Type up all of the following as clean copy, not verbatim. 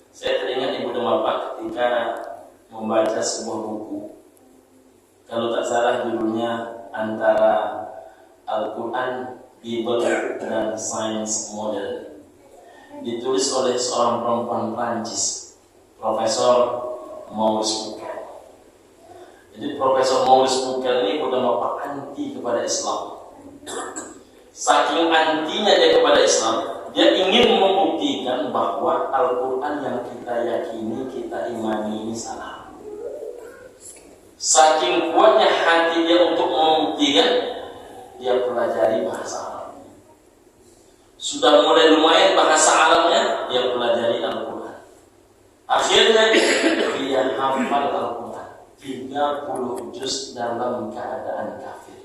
Saya teringat ibu dan bapak ketika membaca sebuah buku. Kalau tak salah judulnya antara Al-Quran, Bible, dan Science Model. Ditulis oleh seorang perempuan Prancis, Profesor Maurice Bucaille. Jadi Profesor Maurice Bucaille ini ibu dan bapak anti kepada Islam. Saking antinya dia kepada Islam, dia ingin membuktikan bahwa Al-Quran yang kita yakini, kita imani ini salah. Saking kuatnya hati dia untuk membuktikan, dia pelajari bahasa Arab. Sudah mulai lumayan bahasa Arabnya, dia pelajari Al-Quran. Akhirnya dia hafal Al-Quran 30 juz dalam keadaan kafir.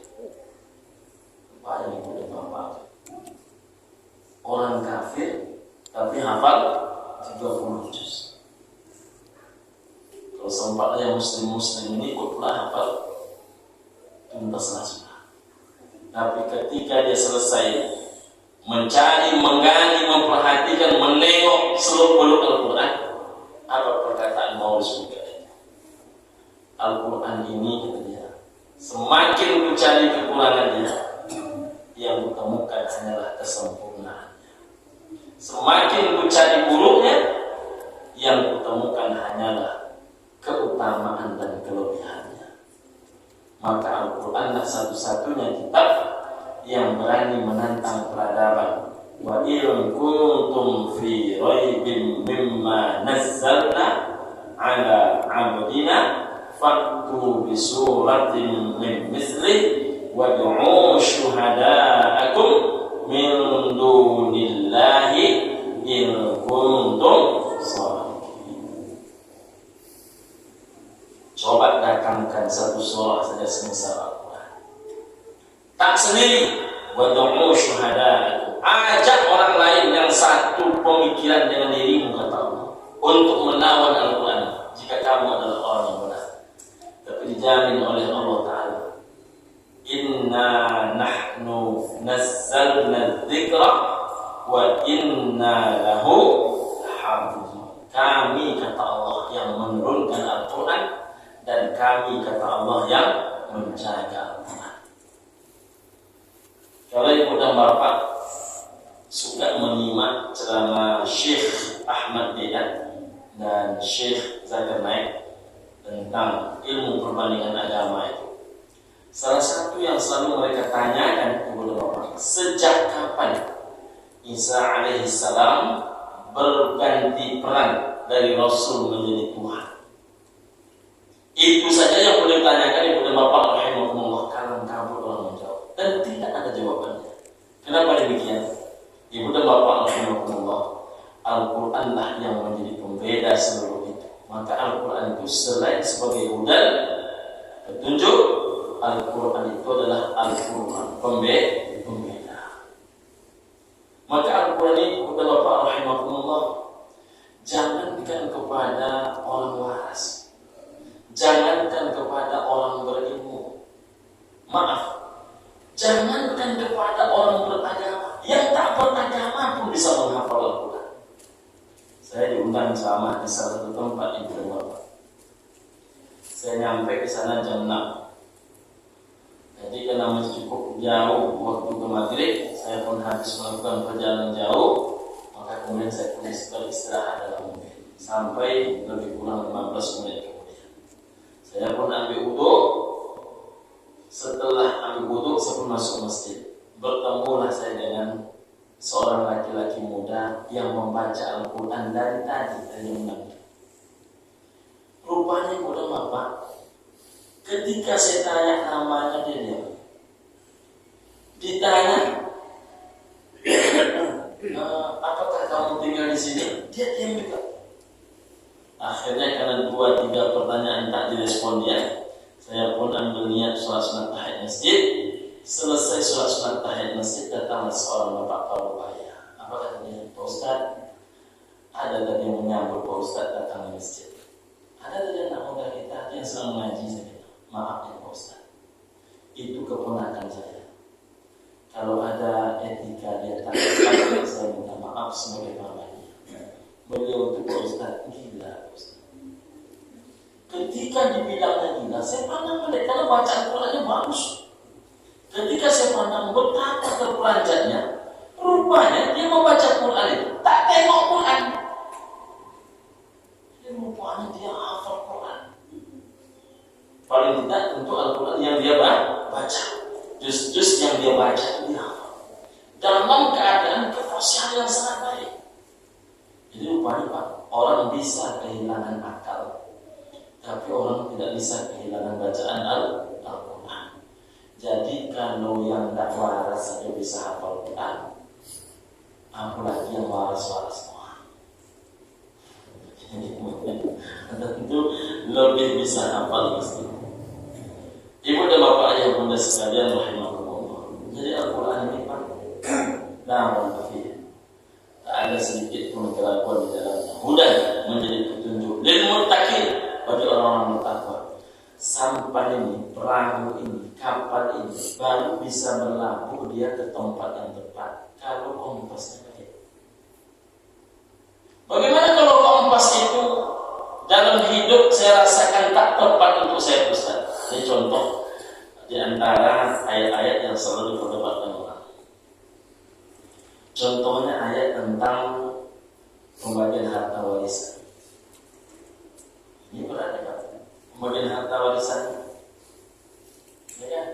Pak ibu dan bapak, orang kafir tapi hafal 30 juz. Kalau sempatnya muslim ini ikutlah hafal tuntaslah sudah. Tapi ketika dia selesai mencari, menggali, memperhatikan, menengok seluk-beluk Al-Quran, apa perkataan Maurice Bucaille? Al-Quran ini kata dia, semakin ku cari kekurangan dia, yang kutemukan hanyalah kesempurnaannya. Semakin ku cari buruknya, yang kutemukan hanyalah keutamaan dan kelebihannya. Maka Al-Quranlah satu-satunya kitab yang berani menantang peradaban. Wa in kuntum fi raibin mimma nazzalna ala 'abdina fa'tu bi suratin min mislihi wad'u syuhada'akum min dunillahi in kuntum shadiqin. Coba datangkan satu surah saja semisal Al-Quran. Tak sendiri, wad'u syuhada'akum. Ajak orang lain yang satu pemikiran dengan dirimu, kata Allah, untuk menawan Al-Quran jika kamu adalah orang yang benar. Tapi dijamin oleh Allah Ta'ala, inna nahnu nazzalna dzikra wa inna lahu hafizun. Kami, kata Allah, yang menurunkan Al-Quran, dan kami, kata Allah, yang menjaga Al-Quran. Kalau ibu dan bapak suka menyimak ceramah Syekh Ahmad Deedat dan Syekh Zakir Naik tentang ilmu perbandingan agama itu, salah satu yang selalu mereka tanyakan kepada Bapak, sejak kapan Isa alaihissalam berganti peran dari Rasul menjadi Tuhan? Itu saja yang boleh ditanyakan kepada Bapak rahimahumullah. Kalam kabur orang menjawab, dan tidak ada jawabannya. Kenapa demikian? Ibu dan Bapak rahimahumullah, Al-Quranlah yang menjadi pembeda seluruh itu. Maka Al-Quran itu selain sebagai hudan, petunjuk, Al-Quran itu adalah Al-Quran pembeda. Maka Al-Quran ini, kepada Bapak rahimahumullah, jangankan kepada orang waras, jangankan kepada orang berilmu, maaf, jangankan kepada orang beragama, yang tak beragama pun bisa menghafal Al-Quran. Saya diundang ceramah di salah satu tempat ibu dan bapak. Saya nyampe ke sana jam 6. Jadi karena masih cukup jauh waktu ke maghrib, saya pun habis melakukan perjalanan jauh, maka kemudian saya pun istirahat dalam mobil sampai lebih kurang 15 menit kemudian. Saya pun ambil wudhu. Setelah ambil wudhu, saya pun masuk masjid. Bertemulah saya dengan seorang laki-laki muda yang membaca Al-Quran dari tadi dari jam 6. Rupanya muda bapak, ketika saya tanya namanya dia diam. Ditanya, apakah kamu tinggal di sini? Dia diam juga. Akhirnya karena 2-3 pertanyaan tak direspon dia, saya pun ambil niat sholat sunat tahiyat masjid. Selesai sholat sunat tahiyat masjid, datanglah seorang bapak Parubaya. Apa kata dia? Pak Ustaz, ada tadi yang menyambut Pak Ustaz datang di masjid. Ada tadi anak muda kita yang sedang mengaji saja. Maaf ya Pak Ustaz, itu keponakan saya. Kalau ada etika dia tak, saya minta maaf sebagai bapaknya. Beliau itu Pak Ustaz gila, Ustaz. Ketika dibilangnya gila, saya pandang mereka karena bacaan Qurannya bagus. Ketika saya pandang betapa terpelanjatnya, rupanya dia membaca Quran itu tak tengok Quran. Dia rupanya dia hafal Quran. Paling tidak untuk Al-Quran yang dia baca, juz-juz yang dia baca dia hafal. Dalam keadaan kefasihan yang sangat baik. Jadi rupanya Pak, orang bisa kehilangan akal, tapi orang tidak bisa kehilangan bacaan Al-Quran. Jadi kalau yang tidak waras saja bisa hafal Quran, apalagi yang waras-waras semua. Tentu lebih bisa hafal pasti. Ibu dan bapak ayah bunda sekalian rahimahullah. Jadi Al-Quran ini Pak, namun tak ada sedikit pun keraguan di dalamnya. Hudan menjadi petunjuk lil muttaqin, bagi orang-orang bertakwa. Sampai ini, perahu ini, kapal ini baru bisa berlabuh dia ke tempat yang tepat kalau kompasnya baik. Bagaimana kalau kompas itu dalam hidup saya rasakan tak tepat untuk saya, Ustaz? Ini contoh di antara ayat-ayat yang selalu diperdebatkan orang. Contohnya ayat tentang pembagian harta warisan. Ini berada Pak, pembagian harta warisan, ya kan?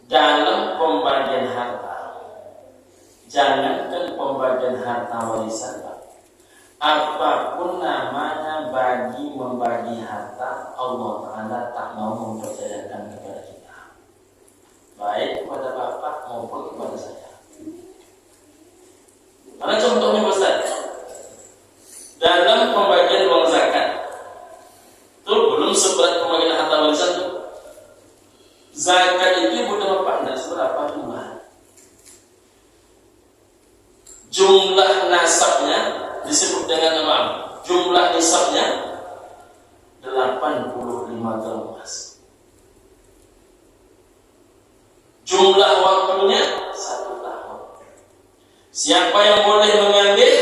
Dalam pembagian harta, jangankan pembagian harta warisan Pak, apapun namanya bagi membagi harta, Allah Ta'ala tak mau mempercayakan kepada kita, baik kepada bapak maupun kepada saya. Karena contohnya Ustaz, dalam pembagian uang zakat itu belum seberat pembagian harta warisan itu. Zakat itu ibu dan bapak tidak seberapa jumlah. Jumlah nasabnya disebut dengan nama, jumlah nisabnya 85 gram emas. Jumlah waktunya 1 tahun. Siapa yang boleh mengambil?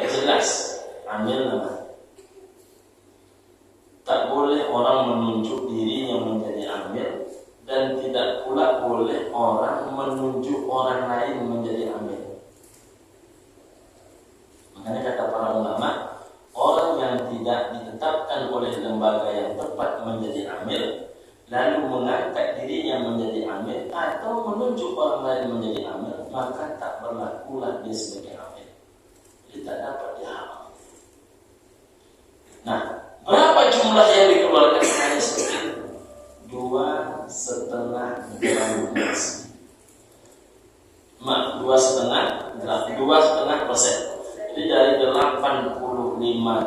Jelas, ambil nama. Tak boleh orang menunjuk dirinya menjadi ambil, dan tidak pula boleh orang menunjuk orang lain menjadi ambil. Makanya kata para ulama, orang yang tidak ditetapkan oleh lembaga yang tepat menjadi amil, lalu mengangkat dirinya menjadi amil atau menunjuk orang lain menjadi amil, maka tak berlakulah dia sebagai amil. Jadi tak dapat dihalang. Nah, berapa jumlah yang dikeluarkan? Hanya sedikit, 2,5 gram emas. 2,5%. Jadi dari 85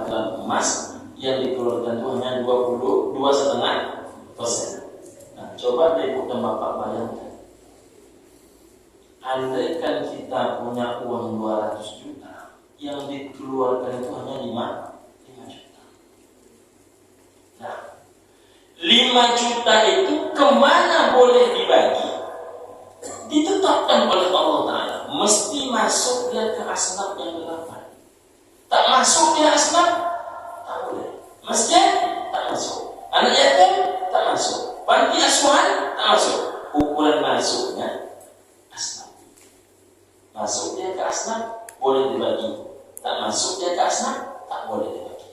gram emas yang dikeluarkan itu hanya 22,5%. Nah, coba deh ibu dan bapak bayangkan, andaikan kita punya uang 200 juta, yang dikeluarkan itu hanya 5 juta. Nah, 5 juta itu kemana boleh dibagi? Ditetapkan oleh Allah Ta'ala, mesti masuk dia ke asnaf yang 8. Tak masuk dia asnaf, tak boleh. Masjid, tak masuk. Anak yatim, tak masuk. Panti asuhan, tak masuk. Ukuran masuknya asnaf. Masuk dia ke asnaf, boleh dibagi. Tak masuk dia ke asnaf, tak boleh dibagi.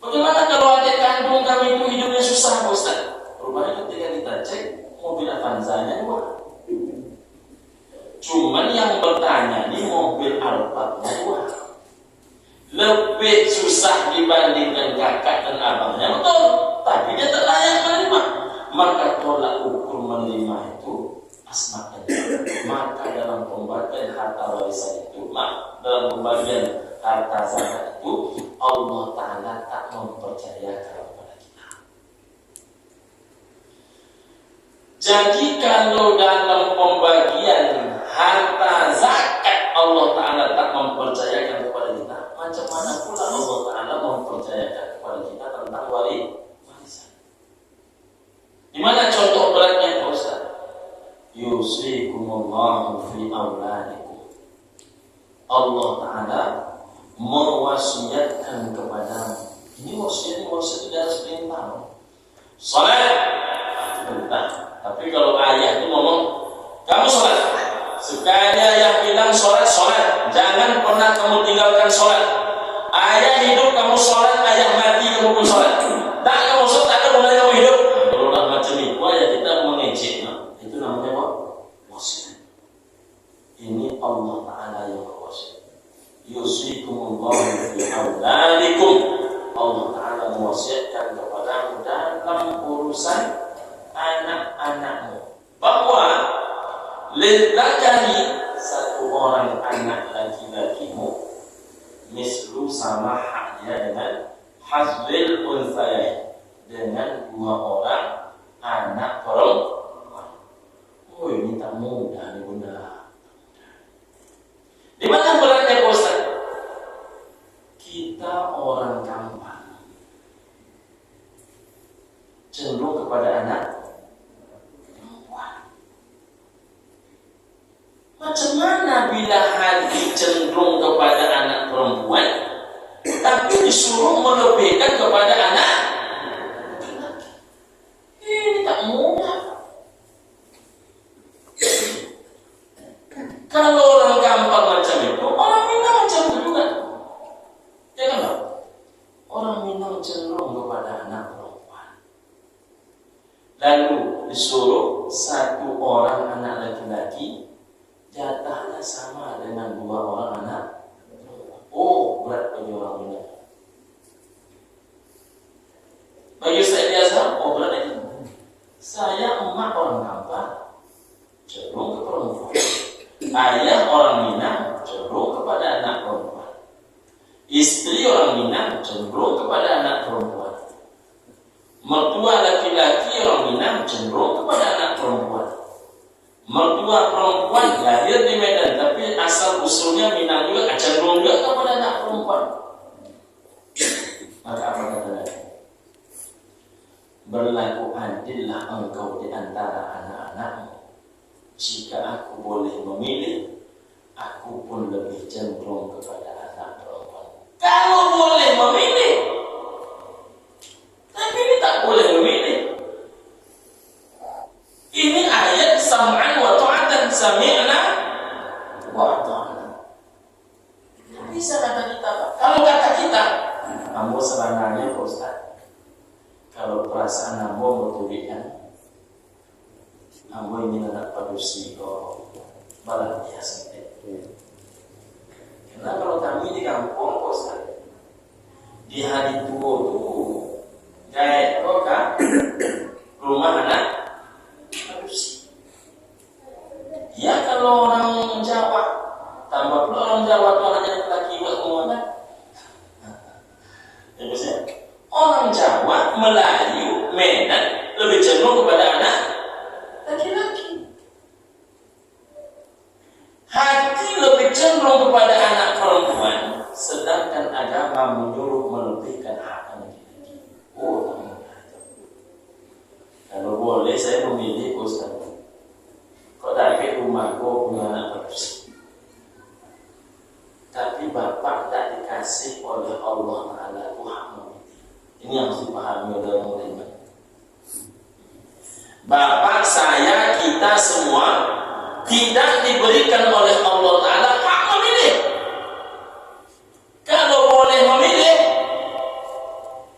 Bagaimana kalau adik kandung kami itu hidupnya susah, Ustaz? Rupanya ketika kita cek, mobil Avanza-nya 2. Cuman yang bertanya di mobil Alphard-nya 2. Lebih susah dibandingkan kakak dan abangnya, betul. Tapi dia tak layak menerima. Maka tolak ukur menerima itu asnafnya. Maka dalam pembagian harta warisan itu, dalam pembagian harta zakat itu, Allah Ta'ala tak mempercayakan kepada kita. Jadi kalau dalam pembagian harta zakat Allah Ta'ala tak mempercayakan kepada kita, macam mana pula Allah Ta'ala mempercayakan kepada kita tentang warisan? Di mana contoh beratnya Pak Ustaz? Yusikumullahu fi auladikum. Allah Ta'ala mewasiatkan kepadamu. Ini wasiat itu harus perintah. Salat, perintah. Tapi kalau ayah itu ngomong, kamu salat. Sekali ayah bilang salat, jangan pernah kamu tinggalkan salat. Ayah hidup kamu salat, ayah mati kamu pun salat. Tak kamu salat, tak ada gunanya kamu hidup. Kalau udah macam itu, ayah kita mengejek. Itu namanya apa? Wasiat. Ini Allah Ta'ala yang berwasiat. Yusikumullahu fi auladikum. Allah Ta'ala mewasiatkan kepadamu dalam urusan anak-anakmu bahwa lidzakari satu orang anak laki-lakimu mislu sama haknya dengan hazlil unsayai, dengan dua orang anak perempuan. Oh, ini tak mudah nih bunda. Di mana beratnya Pak Ustaz? Kita orang gampang, cenderung kepada anak perempuan. Macam mana bila hati cenderung kepada anak perempuan, tapi disuruh melebihkan kepada anak laki-laki? Ini tak mudah. Kalau orang gampang macam itu, orang Minang macam itu juga. Jangan tak? Orang Minang cenderung kepada anak perempuan. Lalu disuruh satu orang anak laki-laki, jatahnya sama dengan dua orang anak perempuan. Oh, berat bagi orang Minang. Bagi saya biasa, oh berat itu. Saya emak orang gampang, cenderung ke perempuan. Ayah orang Minang cenderung kepada anak perempuan. Istri orang Minang cenderung kepada anak perempuan. Mertua laki-laki orang Minang cenderung kepada anak perempuan. Mertua perempuan lahir di Medan tapi asal usulnya Minang juga, cenderung juga kepada anak perempuan. Maka apa katanya? Berlaku adillah engkau di antara anak-anakmu. Jika aku boleh memilih, aku pun lebih cenderung kepada anak perempuan. Kalau boleh memilih, tapi ini tak boleh memilih. Ini ayat sam'an wa ta'atan, sami'na wa ta'ana. Bisa kata kita, Pak. Kalau kata kita, ambo sebenarnya Pak Ustaz, kalau perasaan ambo bertubikan, ambo ingin anak padusi kok malah biasa. Karena kalau kami di kampung Pak Ustaz, di hari tua tu gaya kok kan rumah anak padusi. Ya kalau orang Jawa, tambah pula orang Jawa tu anaknya laki-laki buat semua kan. Ya maksudnya orang Jawa, Melayu, Medan lebih cenderung kepada anak laki-laki. Hati lebih cenderung kepada anak perempuan, sedangkan agama menyuruh melebihkan hak laki-laki. Oh, kalau boleh saya memilih Ustaz. Kok dari rumahku punya anak padusi, tapi bapak tidak dikasih oleh Allah Ta'ala itu hak memilih. Ini yang harus dipahami oleh orang beriman. Bapak, saya, kita semua tidak diberikan oleh Allah Ta'ala hak memilih. Kalau boleh memilih,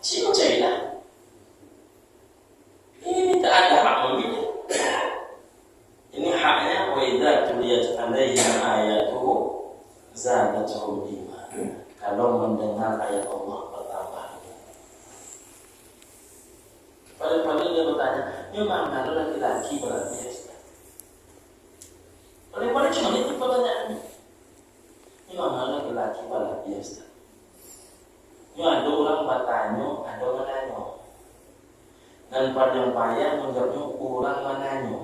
cincailah. Ini tak ada hak memilih. Ini haknya wa idza tuliyat alaihim ayatuhu zadatuhum iman. Kalau mendengar ayat Allah bertambah. Paling-paling dia bertanya, memang kalau laki-laki berarti ya Ustaz? Paling-paling cuma itu pertanyaannya. Memang kalau laki-laki berarti ya Ustaz? Ya ada orang bertanya, ada orang nanya. Dan pada yang payah menjawabnya orang menanya.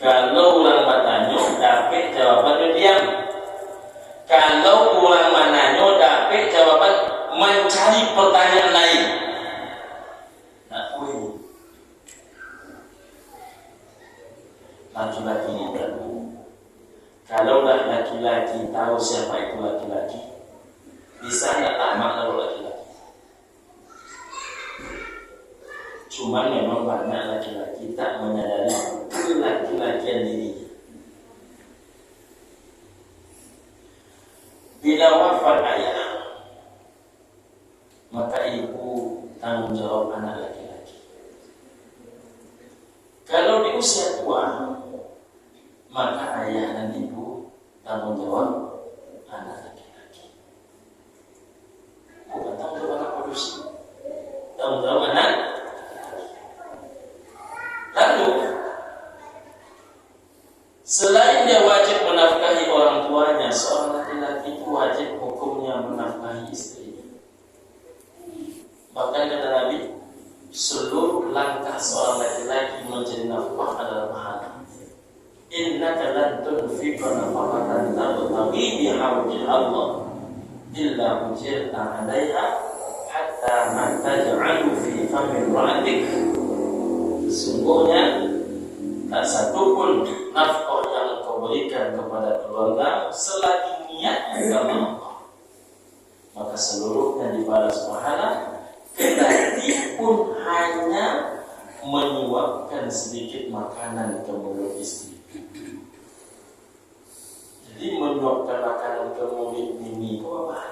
Kalau orang bertanya, dapat jawabannya diam. Kalau orang menanya, dapat jawaban mencari pertanyaan lain. Nah, laki-laki ini berlaku. Kalaulah laki-laki tahu siapa itu laki-laki, bisa nggak tamak kalau laki-laki? Cuman memang banyak laki-laki tak menyadari laki-lakian dirinya. Bila wafat ayah, maka ibu tanggung jawab anak laki-laki. Kalau di usia tua, maka ayah dan ibu tanggung jawab anak laki-laki. Bukan tanggung jawab anak produksi, tanggung jawab anak. Lalu, selain dia wajib menafkahi orang tuanya, seorang laki-laki itu wajib hukumnya menafkahi istrinya. Bahkan kata Nabi, seluruh langkah seorang laki-laki mencari nafkah adalah pahala. Innaka lan tunfiqa nafaqatan tabtaghi bihaujil Allah illa ujirta 'alaiha hatta ma taj'alu fi fami imra'atik. Sesungguhnya tak satu pun nafkah yang engkau berikan kepada keluarga selagi niatnya karena Allah, maka seluruhnya dibalas pahala, kendati pun hanya menyuapkan sedikit makanan ke mulut istri. Jadi menyuapkan makanan ke mulut bini itu apa?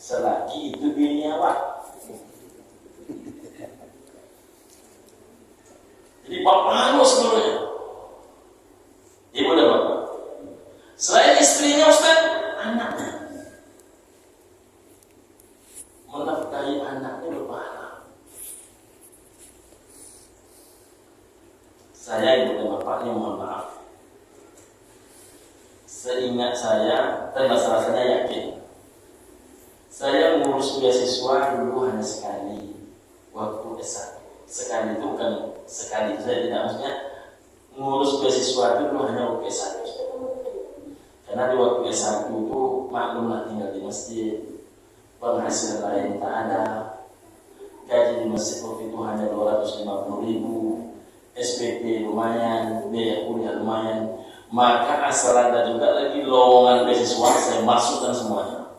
Selagi itu bini awak. Jadi bapak harus seluruhnya. Ibu dan bapak. Selain istrinya Ustaz, anaknya. Menafkahi anaknya berpahala. Saya ibu dan bapaknya mohon maaf. Seingat saya, dan masalah saya yakin, saya ngurus beasiswa dulu hanya sekali waktu S1. Sekali itu kan sekali itu saya tidak, maksudnya ngurus beasiswa itu dulu hanya waktu S1. Karena di waktu S1 itu maklumlah tinggal di masjid, penghasilan lain tak ada, gaji di masjid waktu itu hanya 250.000, SPP lumayan, biaya kuliah lumayan, maka asal ada juga lagi lowongan beasiswa saya masukkan semuanya.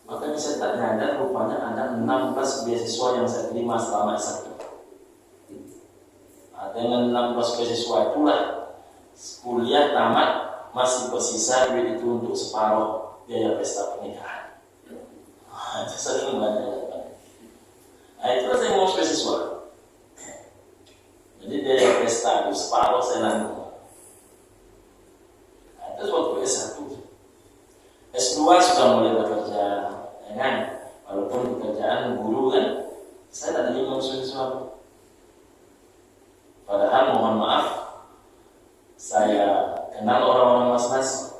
Makanya saya tak nyadar rupanya ada 16 beasiswa yang saya terima selama S1. Dengan 16 beasiswa itulah kuliah tamat masih bersisa duit itu untuk separuh biaya pesta pernikahan. Itu sering banyak. Itulah saya mau beasiswa. Jadi biaya pesta itu separuh saya nanggung. Itu waktu S1. S2 sudah mulai bekerja, ya kan? Walaupun pekerjaan guru kan, saya tak ada mau beasiswa. Padahal mohon maaf, saya kenal orang-orang mas-mas,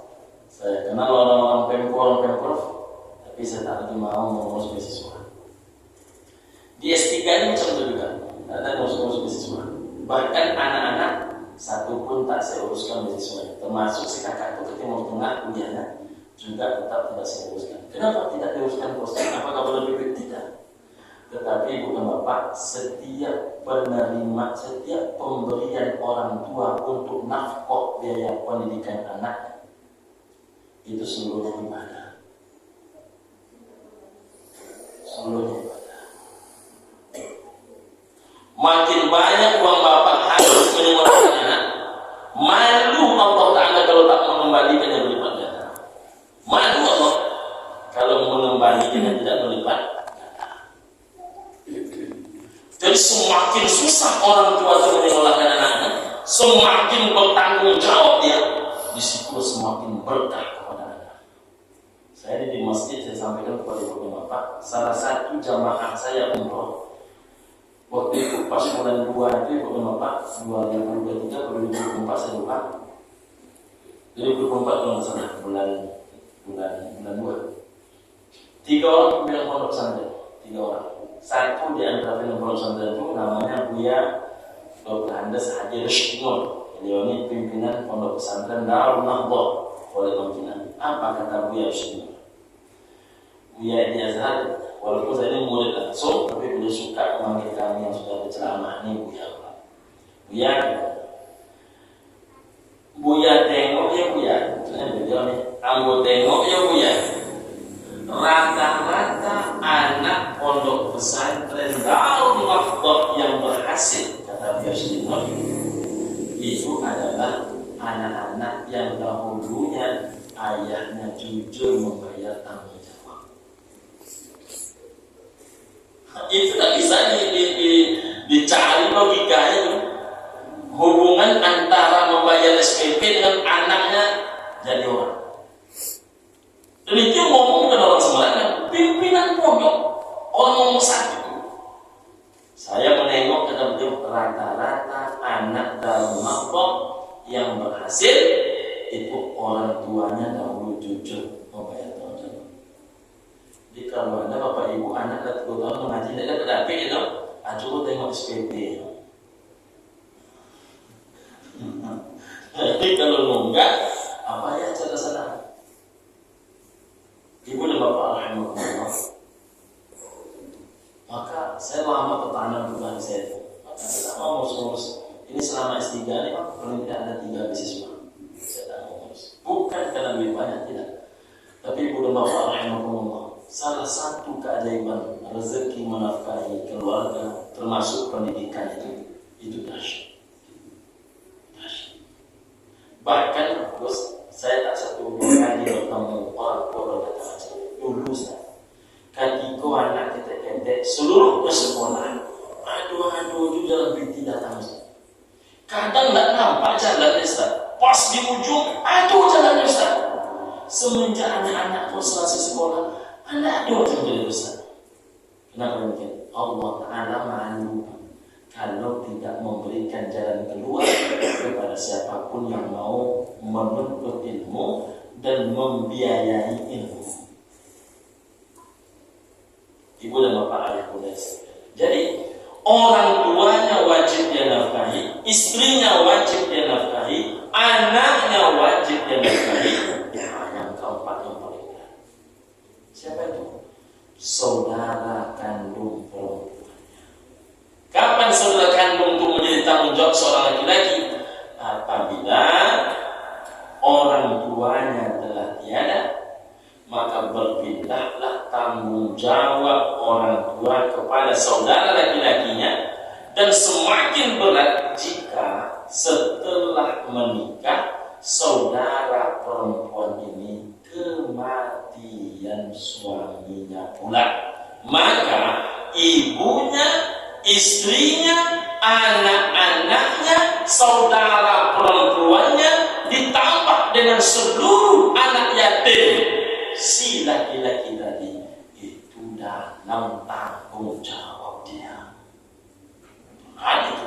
saya kenal orang-orang pemprov, tapi saya tak lagi mau mengurus beasiswa. Di S3 ini macam itu juga, tak ada ngurus beasiswa. Bahkan anak-anak satu pun tak saya uruskan beasiswa, termasuk si kakak itu ketika mau tengah kuliahnya juga tetap tidak saya uruskan. Kenapa tidak diuruskan proses? Apakah boleh lebih? Tidak. Tetapi bukan bapak, setiap penerima, setiap pemberian orang tua untuk nafkah biaya pendidikan anak itu seluruh ibadah. Seluruh ibadah. Makin banyak uang bapak harus menyekolahkan anak, malu Allah Ta'ala kalau tak mengembalikan yang berlipat ganda. Malu Allah kalau mengembalikan yang tidak berlipat. Jadi semakin susah orang tua itu menyekolahkan anak-anak, semakin bertanggung jawab dia, di situ semakin berkah kepada anak. Saya di masjid saya sampaikan kepada ibu dan bapak, salah satu jamaah saya umroh waktu itu pas bulan 2 itu ibu dan bapak 2023 atau 2024 saya lupa. 2024 kalau salah bulan 2. 3 orang bilang pondok pesantren, 3 orang. Satu di antara pondok pesantren itu namanya Buya Dr. Andes Haji Rashidun. Beliau ini pimpinan pondok pesantren Darul Nahdah oleh pimpinan. Apa kata Buya Rashidun? Buya di Azhar, walaupun saya ini murid langsung, tapi beliau suka memanggil kami yang sudah berceramah ini Buya. Buya tengok ya Buya, dia nih, ambo tengok ya Bu ya. Rata-rata anak pondok pesantren Darul Maqdad yang berhasil, kata beliau sendiri, itu adalah anak-anak yang dahulunya ayahnya jujur membayar tanggung jawab. Itu tak bisa dicari logikanya. Hubungan antara membayar SPP dengan anaknya jadi orang. Dan itu ngomong bukan orang sembarangan, pimpinan pondok, orang ngomong sakit. Saya menengok ke dalam rata-rata anak Darul Maqdad yang berhasil itu orang tuanya dahulu jujur membayar tanggung jawab. Jadi kalau ada bapak ibu anak dan 10 tahun mengaji tidak dapat dapat itu, coba tengok SPP. Jadi kalau enggak, apa ya cara sana? Ibu dan bapak rahimahullah. Maka saya Muhammad pertahanan bukan saya. Maka saya mau ngurus. Ini selama S3 ini Pak, paling tidak ada 3 beasiswa. Saya tak mau ngurus. Bukan karena lebih banyak, tidak. Tapi ibu dan bapak rahimahullah, salah satu keajaiban rezeki menafkahi keluarga termasuk pendidikan itu dahsyat. Bahkan Gus, saya tak satu kali bertemu orang tua berkata dulu saya ketika anak kita seluruh sekolah aduh dalam binti datang kadang tak nampak jalannya Ustaz, pas di ujung jalannya Ustaz. Semenjak anak-anak pun selesai sekolah anak jadi Ustaz. Kenapa mungkin? Allah Ta'ala malu kalau tidak memberikan jalan keluar kepada siapapun yang mau menuntut ilmu dan membiayai ilmu. Ibu dan bapak ayah bunda. Jadi orang tuanya wajib dia nafkahi, istrinya wajib dia nafkahi, anaknya wajib dia nafkahi. Yang keempat yang paling berat. Siapa itu? Saudara kandung perempuan. Kapan saudara kandung itu menjadi tanggung jawab seorang laki-laki? Apabila orang tuanya telah tiada, maka berpindahlah tanggung jawab orang tua kepada saudara laki-lakinya, dan semakin berat jika setelah menikah saudara perempuan ini kematian suaminya pula, maka ibunya, istrinya, anak-anaknya, saudara perempuannya ditambah dengan seluruh anak yatim si laki-laki tadi itu dalam tanggung jawab dia. Itu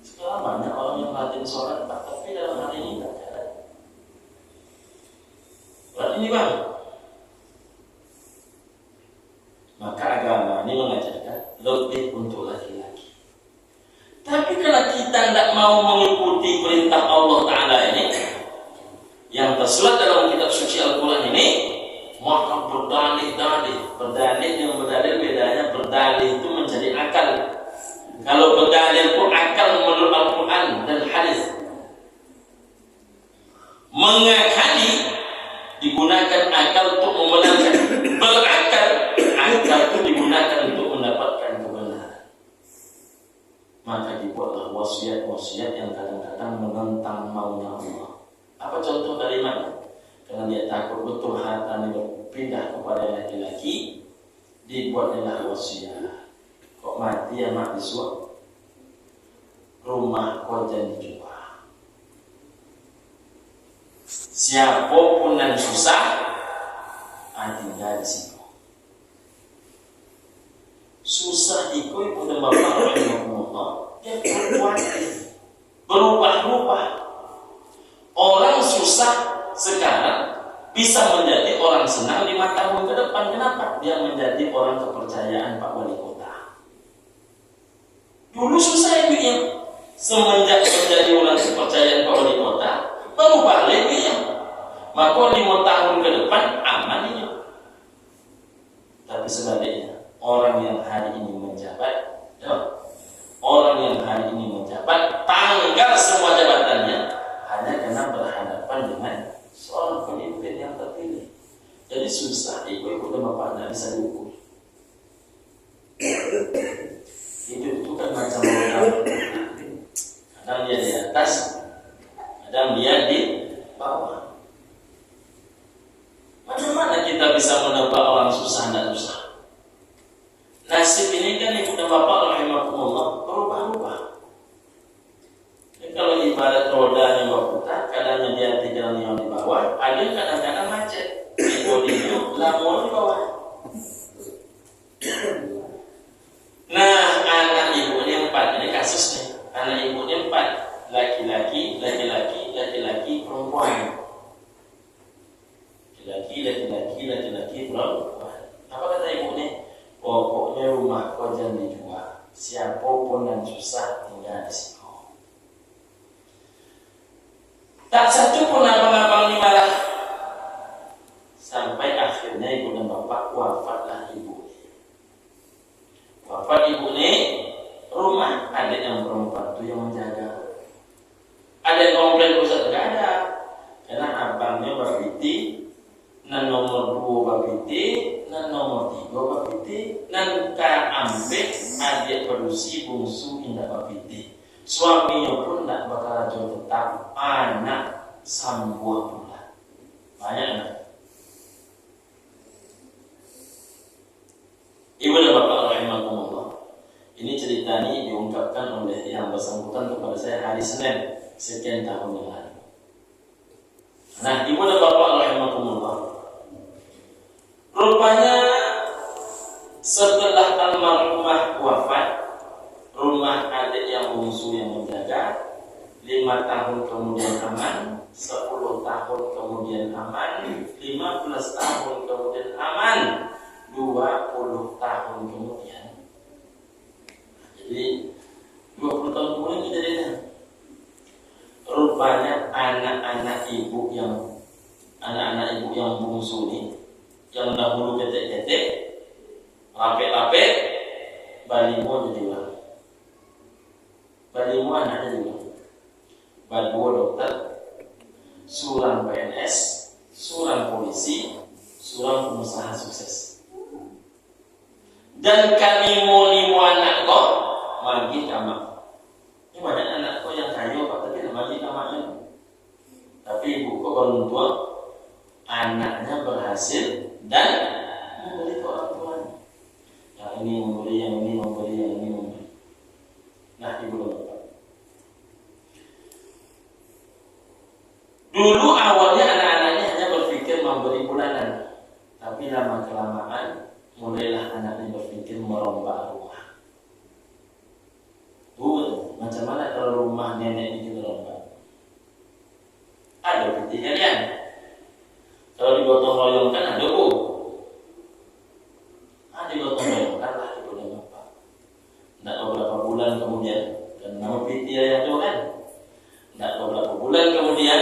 sekarang banyak orang yang rajin sholat tapi dalam hal ini tak ada. Ini bang, maka agama ini mengajarkan lebih untuk laki-laki. Tapi kalau kita tidak mau mengikuti perintah Allah Ta'ala ini yang tersurat dalam kitab suci Al-Quran ini, maka berdalih yang berdalil bedanya. Berdalih itu menjadi akal. Kalau berdalil itu akal menurut Al-Quran dan hadis. Mengakali digunakan akal untuk membenarkan, berakal akal itu digunakan untuk mendapatkan kebenaran. Maka dibuatlah wasiat-wasiat yang kadang-kadang menentang maunya Allah. Apa contoh kalimatnya? Karena dia takut betul hartanya berpindah kepada laki-laki, dibuatlah wasiat. Kok mati ya mati suap, rumah kau jangan dijual. Siapapun yang susah, tinggal di situ. Susah itu ibu dan bapak rahimahullah, dia berubah-ubah. Orang susah sekarang bisa menjadi orang senang 5 tahun ke depan. Kenapa? Dia menjadi orang kepercayaan Pak Wali Kota. Dulu susah ibu ya, semenjak menjadi orang kepercayaan Pak Wali Kota, baru balik ya. Maka 5 tahun ke depan aman ini. Tapi sebaliknya, orang yang hari ini menjabat, orang yang sedangkan dia di bawah. Macam mana kita bisa menebak orang susah dan susah? Nasib ini kan ibu dan bapak rahimahumullah berubah-ubah. Kalau ibarat roda yang berputar, kadangnya dia di jalan yang di bawah, ada kadang-kadang macet. Itu di lamun di bawah. Nah, anak ibunya 4, ini kasusnya. Anak ibunya 4, laki-laki, perempuan. Laki-laki, perempuan. Apa kata ibunya? Pokoknya rumah kau jangan dijual. Siapapun yang susah tinggal di situ. Tak satu pun abang-abang ini marah. Sampai akhirnya ibu dan bapak wafatlah ibu. Wafat ibu ini, rumah adik yang perempuan itu yang menjaga. Ada yang komplain Ustaz, enggak ada. Karena abangnya babiti, dan nomor 2 babiti, dan nomor 3 babiti, dan kaambek adik produksi bungsu indah babiti. Suaminya pun tidak bakal jauh tetap, anak sambuah pula. Banyak anak. Ibu dan bapak rahimahumullah. Ini cerita ini diungkapkan oleh yang bersangkutan kepada saya hari Senin sekian tahun yang lalu. Nah, ibu dan bapak rahimahumullah, rupanya setelah almarhumah wafat, rumah adik yang bungsu yang menjaga 5 tahun kemudian aman, 10 tahun kemudian aman, 15 tahun kemudian aman, 20 tahun kemudian. Jadi 20 tahun kemudian kejadiannya. Rupanya anak-anak ibu yang bungsu ini, yang dahulu ketek-ketek, lapek-lapek, balimu jadi ulang. Balimu anaknya jadi ulang. Balimu dokter, suram PNS, suram polisi, suram pengusaha sukses. Dan kami limu anak kok magi kamak. Ini banyak anak kok yang kayu pak, tapi magi kamaknya. Tapi ibu kok orang tua, anaknya berhasil dan memberi ke orang tuanya. Yang ini memberi, yang ini memberi, yang ini memberi. Nah, ibu dan bapak. Dulu awalnya anak-anaknya hanya berpikir memberi bulanan, tapi lama kelamaan mulailah anaknya berpikir merombak rumah. Bu, macam mana kalau rumah nenek itu merombak? Ada bukti kalian. Kalau digotong royongkan ada bu. Digotong royongkan lah ibu dan bapak. Tidak beberapa bulan kemudian, dan nama pitia yang itu kan. Tidak beberapa bulan kemudian,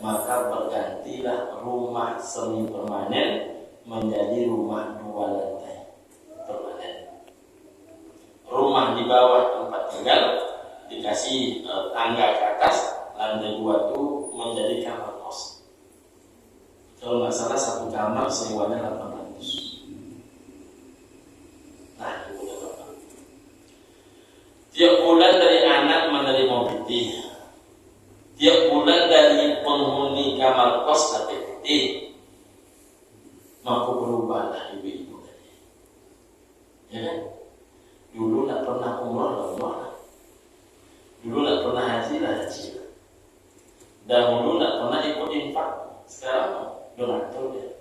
maka bergantilah rumah semi permanen menjadi rumah 2 lantai permanen. Rumah di bawah tempat tinggal dikasih tangga ke atas, lantai 2 itu menjadi kamar kos. Kalau nggak salah 1 kamar sewanya 800. Nah, ibu dan bapak. Tiap bulan dari anak menerima piti. Tiap bulan dari penghuni kamar kos dapat piti. Maka berubahlah ibu-ibu tadi. Ya kan? Dulu tak pernah umrah lah. Dulu tak pernah haji lah. Dahulu tak pernah ikut infak. Sekarang donatur dia.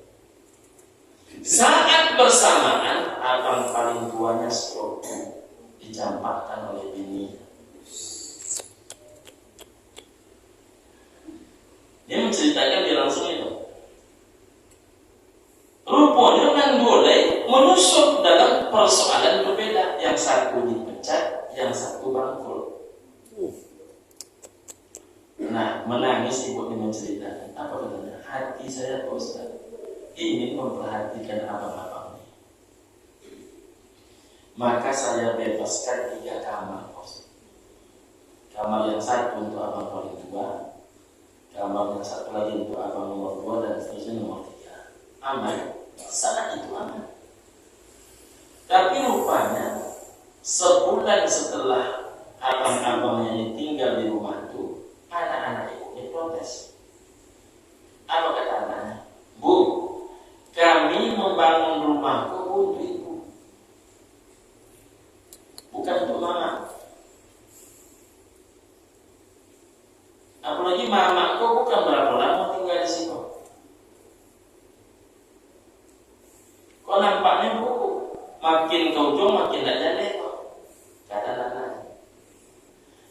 Saat bersamaan, abang paling tuanya stroke, dicampakkan oleh bini. Dia menceritakan dia langsung itu. Rupanya kan boleh menusuk dalam persoalan berbeda. Yang satu dipecat, yang satu bangkrut. Nah, menangis ibu ini menceritakan. Apa katanya? Hati saya Pak Ustaz ingin memperhatikan abang-abang ini. Maka saya bebaskan 3 kamar kos. Kamar yang satu untuk abang paling tua, kamar yang satu lagi untuk abang nomor 2, dan seterusnya nomor 3. Aman, saat itu aman. Tapi rupanya sebulan setelah abang-abangnya ini tinggal di rumah itu, anak-anak ibu ini protes. berarti mama kau bukan berapa lama tinggal di sini. Kok nampaknya bu, makin kau jauh makin tak jadi kok, kata anak.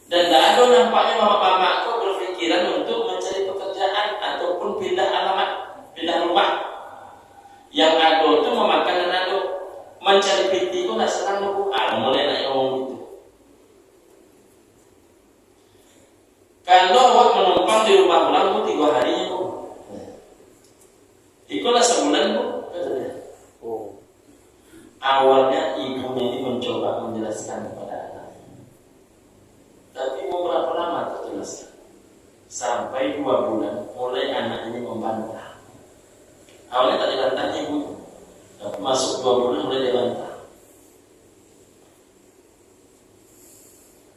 Dan tak ada nampaknya mama kau berpikiran untuk mencari pekerjaan ataupun pindah alamat, pindah rumah. Yang ada itu memakan dan ada mencari piti kau tak senang bu. Mulai nak ngomong gitu. Kalau awak menumpang di rumah ulang bu 3 harinya bu, ikulah sebulan bu, katanya. Awalnya ibunya ini mencoba menjelaskan kepada anaknya, tapi beberapa lama terjelaskan. Sampai 2 bulan, mulai anak ini membantah. Awalnya tak dibantah ibu, tapi masuk 2 bulan mulai dibantah.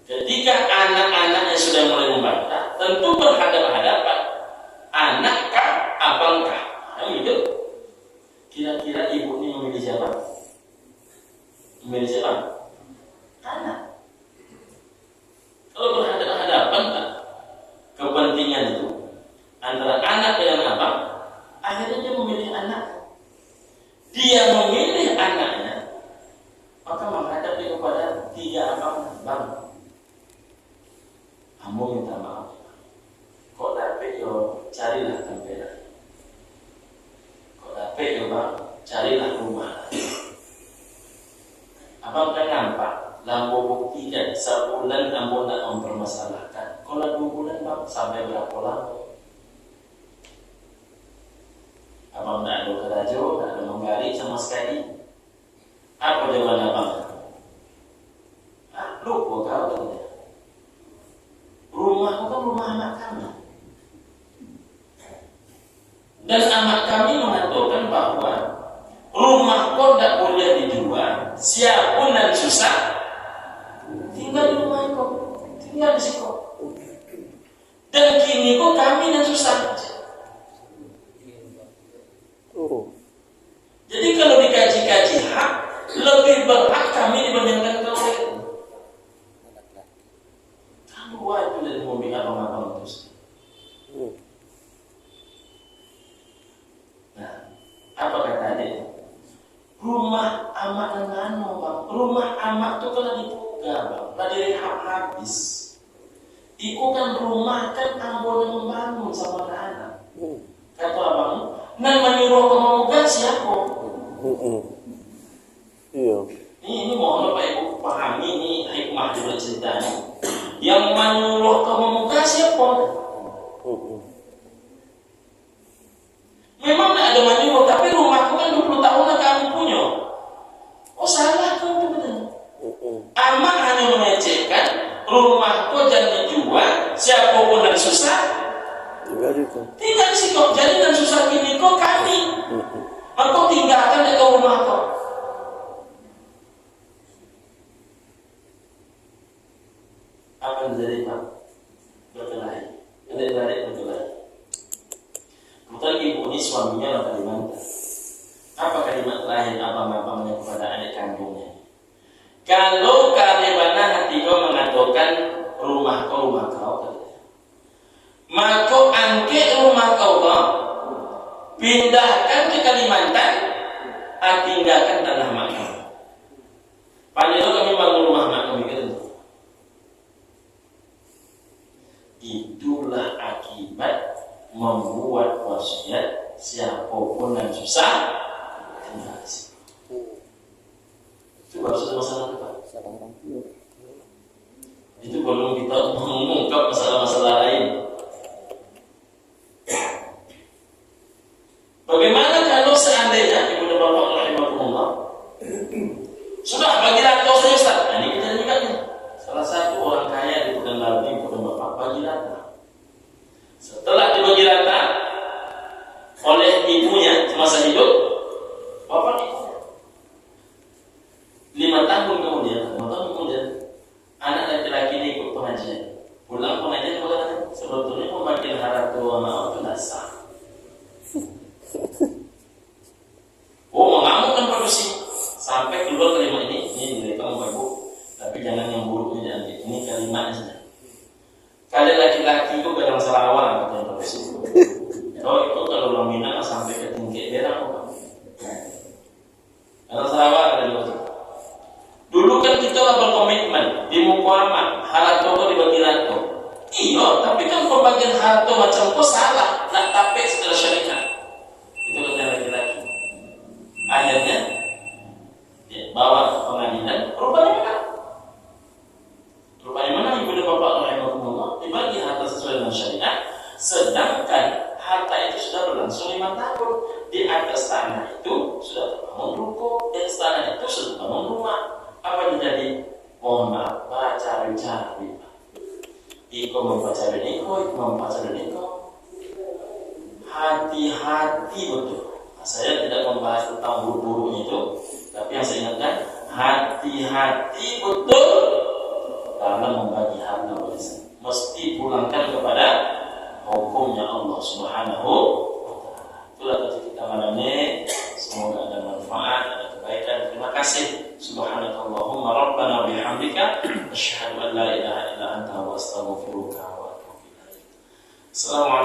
Ketika anak-anaknya sudah mulai membantah, tentu berhadapan-hadapan. Anakkah, abangkah? Gitu. Kira-kira ibu ini memilih siapa? Memilih siapa? Anak. Kalau berhadapan-hadapan kan, kepentingan itu antara anak dengan abang, akhirnya dia memilih anak. Dia memilih anaknya, maka menghadapi kepada 3 abang. Bang, kamu minta maaf. Kok dapet yo carilah tempera. Kok dapet yo bang, carilah rumah. Abang kan nampak, lampu buktikan sebulan abang nak mempermasalahkan. Kalau 2 bulan bang, sampai berapa lama? Abang tak ada kerajo, tak ada menggali sama sekali. Apa jawaban abang? Lupa kau tanya. Rumah bukan rumah anak kami. Dan anak kami mengatakan bahwa rumah kau tidak boleh dijual. Siapapun dan susah, tinggal di rumah kau, tinggal di situ. Dan kini kau kami dan susah. Jadi kalau dikaji-kaji hak, lebih berhak kami dibandingkan kau. Kamu itu dari mobil abang-abang terus. Nah, apa kata dia? Rumah amak dan nano bang. Rumah amak itu kalau dibuka bang, lah direhab habis. Iku kan rumah kan ambon yang membangun sama anak. Kata abang, nan menyuruh kememukan siapa? Iya. Ini mohon Bapak Ibu pahami ini hikmah juga ceritanya. Yang menyuruh kememukan siapa? Memang tidak ada menyuruh, tapi rumahku kan 20 tahun kami punya. Oh salah kau itu betul. Amak hanya mengecekkan rumahku jangan dijual, siapapun yang susah tinggal di situ. Jadi yang susah ini kau kami. Maka tinggalkan di rumah kau. Apa yang terjadi Pak? Berkelahi. Berkelahi. Kemudian ibu ini suaminya orang Kalimantan. Apa kalimat terakhir abang-abangnya kepada adik kandungnya? Kalau karibana hati kau mengatakan rumah kau, maka angkat rumah kau pindahkan ke Kalimantan, tinggalkan tanah mak kami. Padahal kami bangun rumah mak kami gitu. Itulah akibat membuat wasiat siapapun yang susah tinggal di situ. Itu baru saja masalah apa? Itu belum kita mengungkap masalah-masalah lain. Bagaimana kalau seandainya ibu dan bapak rahimahumullah sudah bagi rantau saja Ustaz? Nah, ini kita juga nih. Salah satu orang kaya di Pekanbaru, ibu dan bapak bagi rantau. Setelah dibagi rata oleh ibunya semasa hidup, bapak ibunya 5 tahun kemudian anak laki-laki ini ikut pengajian. Pulang pengajian berkata, sebetulnya pembagian harta tua maaf itu tidak sah. Mengamuk dan produksi sampai keluar kalimat ini nilai kamu baik bu, tapi jangan yang buruknya diambil. Ini kalimatnya saja. Kalian laki-laki itu kadang Sarawak katanya Rasul. Oh itu kalau orang Minang sampai ke tinggi daerah apa? Kadang Sarawak ada juga. Dulu kan kita berkomitmen di Muqamat, harto di Batirato. Iya, tapi kan pembagian harta macam itu salah, nak tapik secara syariat. Itu katanya laki-laki. Akhirnya dia bawa ke pengadilan, rupanya mana ibu dan bapak rahimahumullah dibagi harta sesuai dengan syariat, sedangkan harta itu sudah berlangsung 5 tahun. Di atas tanah itu sudah terbangun ruko, di atas tanah itu sudah terbangun rumah. Apa jadi? Mohon maaf, cari-cari. Iko membaca ini, hati-hati betul. Saya tidak membahas tentang buru-burunya itu, tapi yang saya ingatkan, hati-hati betul dalam membagi harta warisan. Mesti pulangkan kepada hukumnya Allah Subhanahu wa Ta'ala. Itulah tadi kita malam ini. Semoga ada manfaat, ada kebaikan. Terima kasih. Subhanakallahumma rabbana bihamdika asyhadu an la ilaha illa anta wa astaghfiruka wa atubu ilaik. Assalamualaikum.